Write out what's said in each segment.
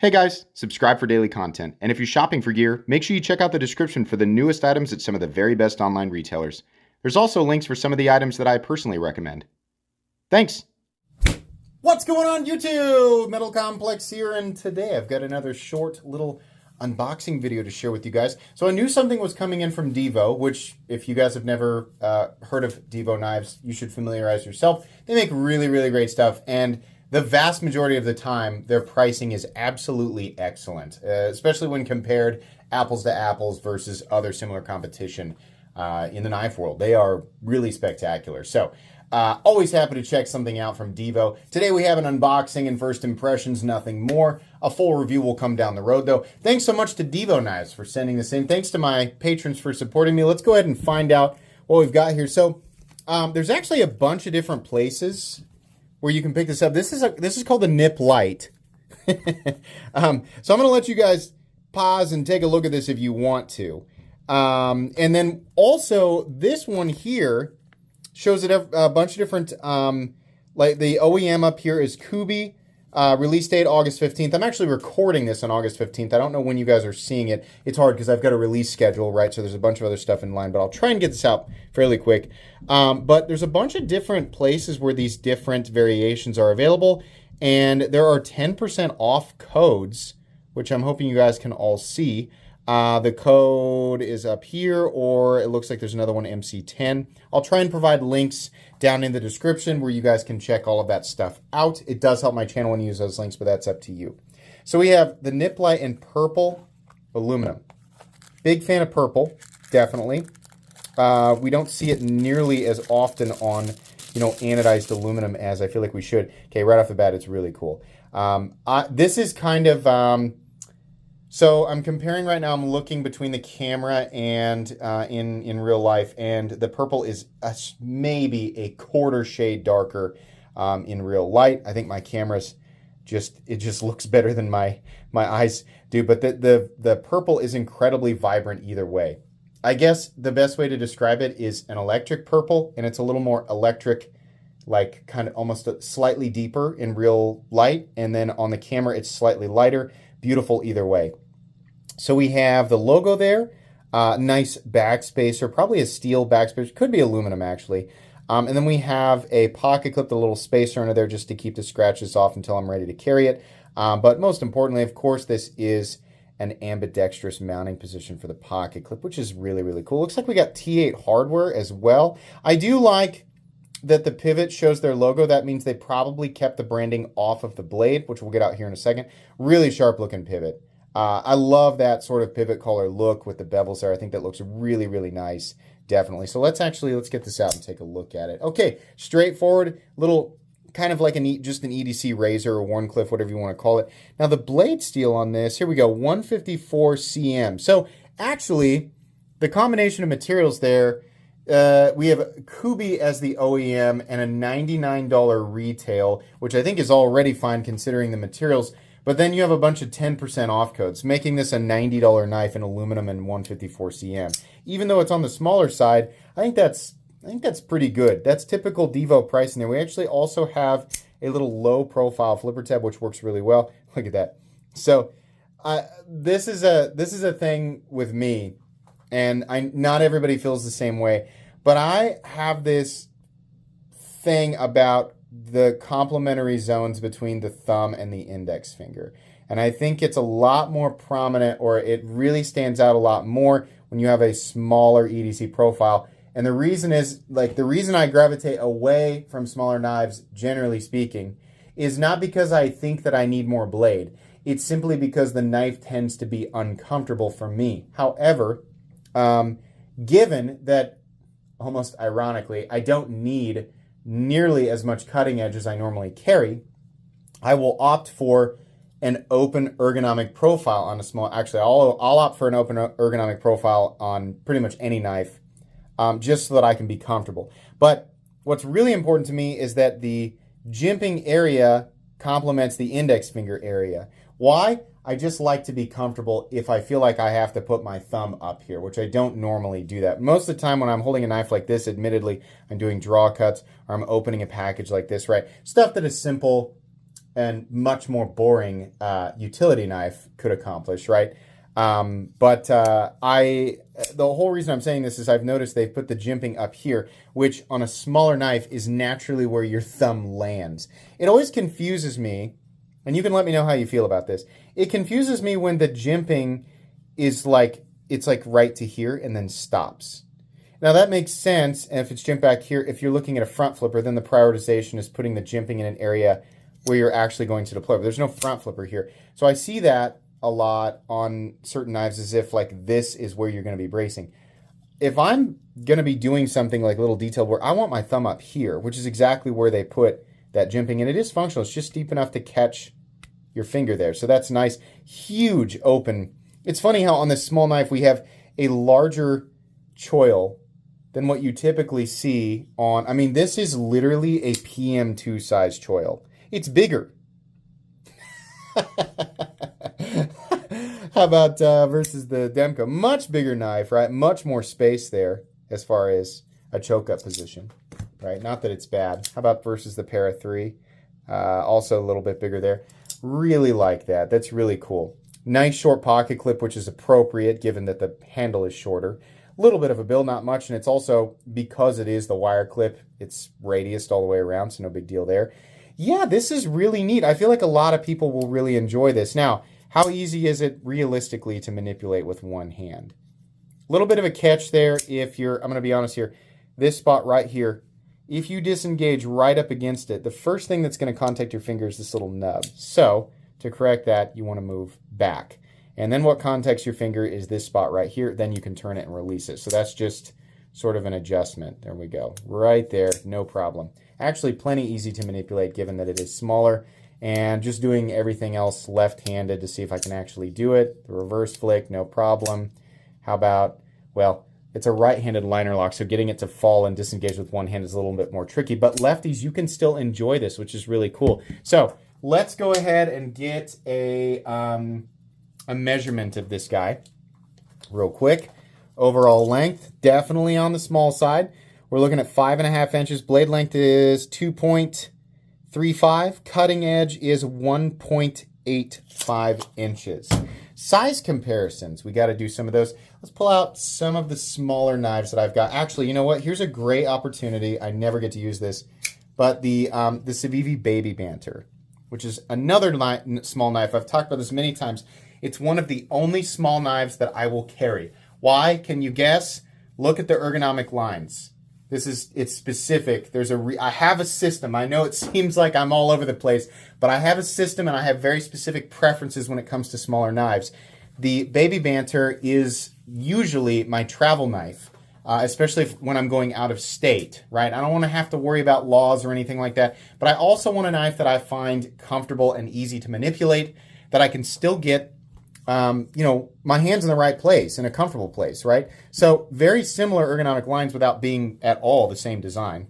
Hey guys, subscribe for daily content, and if you're shopping for gear, make sure you check out the description for the newest items at some of the very best online retailers. There's also links for some of the items that I personally recommend. Thanks! What's going on YouTube? Metal Complex here, and today I've got another short little unboxing video to share with you guys. So I knew something was coming in from Divo, which if you guys have never heard of Divo knives, you should familiarize yourself. They make really, really great stuff, and the vast majority of the time, their pricing is absolutely excellent, especially when compared apples to apples versus other similar competition in the knife world. They are really spectacular. So, always happy to check something out from Divo. Today we have an unboxing and first impressions, nothing more. A full review will come down the road, though. Thanks so much to Divo Knives for sending this in. Thanks to my patrons for supporting me. Let's go ahead and find out what we've got here. So, there's actually a bunch of different places where you can pick this up. This is called the Nip Lite. So I'm going to let you guys pause and take a look at this if you want to. And then also this one here shows it a bunch of different, like the OEM up here is Kubi. Release date August 15th. I'm actually recording this on August 15th. I don't know when you guys are seeing it. It's hard because I've got a release schedule, right? So there's a bunch of other stuff in line, but I'll try and get this out fairly quick. But there's a bunch of different places where these different variations are available, and there are 10% off codes, which I'm hoping you guys can all see. The code is up here, or it looks like there's another one, MC10. I'll try and provide links down in the description where you guys can check all of that stuff out. It does help my channel when you use those links, but that's up to you. So we have the Nip Lite in purple aluminum. Big fan of purple, definitely. We don't see it nearly as often on, anodized aluminum as I feel like we should. Okay, right off the bat, it's really cool. This is kind of... So I'm comparing right now, I'm looking between the camera and in real life, and the purple is maybe a quarter shade darker in real light. I think my camera's it just looks better than my eyes do, but the purple is incredibly vibrant either way. I guess the best way to describe it is an electric purple, and it's a little more electric, like kind of almost slightly deeper in real light, and then on the camera it's slightly lighter. Beautiful either way. So we have the logo there, nice backspacer, probably a steel backspacer, could be aluminum actually. And then we have a pocket clip, the little spacer under there just to keep the scratches off until I'm ready to carry it. But most importantly, of course, this is an ambidextrous mounting position for the pocket clip, which is really, really cool. Looks like we got T8 hardware as well. I do like that the pivot shows their logo. That means they probably kept the branding off of the blade, which we'll get out here in a second. Really sharp looking pivot. I love that sort of pivot collar look with the bevels there. I think that looks really, really nice, definitely. So let's get this out and take a look at it. Okay, straightforward, little kind of like just an EDC razor or Warncliffe, whatever you want to call it. Now the blade steel on this, here we go, 154 cm. So actually, the combination of materials there, we have Kubi as the OEM and a $99 retail, which I think is already fine considering the materials. But then you have a bunch of 10% off codes, making this a $90 knife in aluminum and 154 cm. Even though it's on the smaller side, I think that's pretty good. That's typical Divo pricing there. We actually also have a little low profile flipper tab, which works really well. Look at that. So this is a thing with me, and not everybody feels the same way. But I have this thing about the complementary zones between the thumb and the index finger. And I think it's a lot more prominent, or it really stands out a lot more when you have a smaller EDC profile. And the reason is, the reason I gravitate away from smaller knives, generally speaking, is not because I think that I need more blade. It's simply because the knife tends to be uncomfortable for me. However, given that, almost ironically, I don't need nearly as much cutting edge as I normally carry, I will opt for an open ergonomic profile on a small, actually I'll opt for an open ergonomic profile on pretty much any knife, just so that I can be comfortable. But what's really important to me is that the jimping area complements the index finger area. Why? I just like to be comfortable if I feel like I have to put my thumb up here, which I don't normally do that. Most of the time when I'm holding a knife like this, admittedly, I'm doing draw cuts or I'm opening a package like this, right? Stuff that is simple, and much more boring utility knife could accomplish, right? The whole reason I'm saying this is I've noticed they've put the jimping up here, which on a smaller knife is naturally where your thumb lands. It always confuses me, and you can let me know how you feel about this. It confuses me when the jimping is like, it's like right to here and then stops. Now that makes sense, and if it's jimped back here, if you're looking at a front flipper, then the prioritization is putting the jimping in an area where you're actually going to deploy. But there's no front flipper here. So I see that a lot on certain knives as if like this is where you're going to be bracing. If I'm going to be doing something like a little detail where I want my thumb up here, which is exactly where they put that jimping, and it is functional. It's just deep enough to catch your finger there. So that's nice. Huge open. It's funny how on this small knife we have a larger choil than what you typically see on, I mean, this is literally a PM2 size choil. It's bigger. How about versus the Demko? Much bigger knife, right? Much more space there as far as a choke up position, right? Not that it's bad. How about versus the Para 3? Also a little bit bigger there. Really like that. That's really cool. Nice short pocket clip, which is appropriate given that the handle is shorter. A little bit of a build, not much, and it's also, because it is the wire clip, it's radiused all the way around, so no big deal there. Yeah, this is really neat. I feel like a lot of people will really enjoy this. Now, how easy is it realistically to manipulate with one hand? A little bit of a catch there if you're, I'm going to be honest here, this spot right here, if you disengage right up against it, the first thing that's going to contact your finger is this little nub. So, to correct that, you want to move back. And then what contacts your finger is this spot right here. Then you can turn it and release it. So that's just sort of an adjustment. There we go. Right there, no problem. Actually, plenty easy to manipulate given that it is smaller. And just doing everything else left-handed to see if I can actually do it. The reverse flick, no problem. How about, well, it's a right-handed liner lock, so getting it to fall and disengage with one hand is a little bit more tricky. But lefties, you can still enjoy this, which is really cool. So let's go ahead and get a measurement of this guy real quick. Overall length, definitely on the small side. We're looking at 5.5 inches. Blade length is 2.35. Cutting edge is 1.85 inches. Size comparisons, we got to do some of those. Let's pull out some of the smaller knives that I've got. Actually, you know what? Here's a great opportunity. I never get to use this, but the Civivi Baby Banter, which is another small knife. I've talked about this many times. It's one of the only small knives that I will carry. Why? Can you guess? Look at the ergonomic lines. It's specific. I have a system. I know it seems like I'm all over the place, but I have a system and I have very specific preferences when it comes to smaller knives. The Baby Banter is usually my travel knife, especially when I'm going out of state, right? I don't want to have to worry about laws or anything like that, but I also want a knife that I find comfortable and easy to manipulate, that I can still get my hands in the right place, in a comfortable place, right? So very similar ergonomic lines without being at all the same design.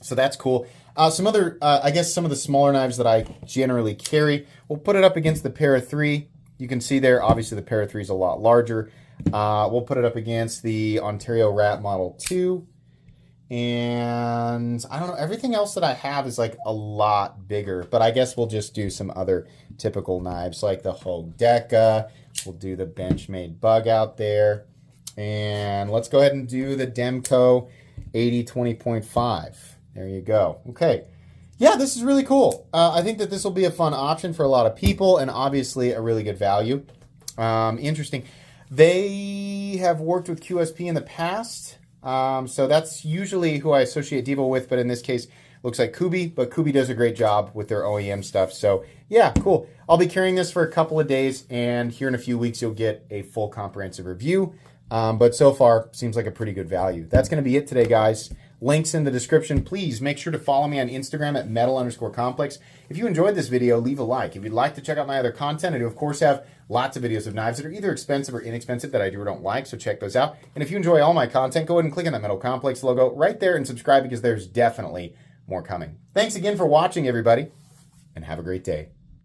So that's cool. Some other, I guess some of the smaller knives that I generally carry, we'll put it up against the Para 3. You can see there, obviously the Para 3 is a lot larger. We'll put it up against the Ontario Rat Model 2. And I don't know, everything else that I have is like a lot bigger, but I guess we'll just do some other typical knives like the Hogue Deca. We'll do the Benchmade Bug out there. And let's go ahead and do the Demko 80-20.5. There you go. Okay. Yeah, this is really cool. I think that this will be a fun option for a lot of people and obviously a really good value. Interesting. They have worked with QSP in the past. So that's usually who I associate Divo with, but in this case, looks like Kubi, but Kubi does a great job with their OEM stuff. So yeah, cool. I'll be carrying this for a couple of days, and here in a few weeks, you'll get a full comprehensive review. But so far, seems like a pretty good value. That's going to be it today, guys. Links in the description. Please make sure to follow me on Instagram at metal_complex. If you enjoyed this video, leave a like. If you'd like to check out my other content, I do, of course, have lots of videos of knives that are either expensive or inexpensive that I do or don't like, so check those out. And if you enjoy all my content, go ahead and click on that Metal Complex logo right there and subscribe because there's definitely more coming. Thanks again for watching, everybody, and have a great day.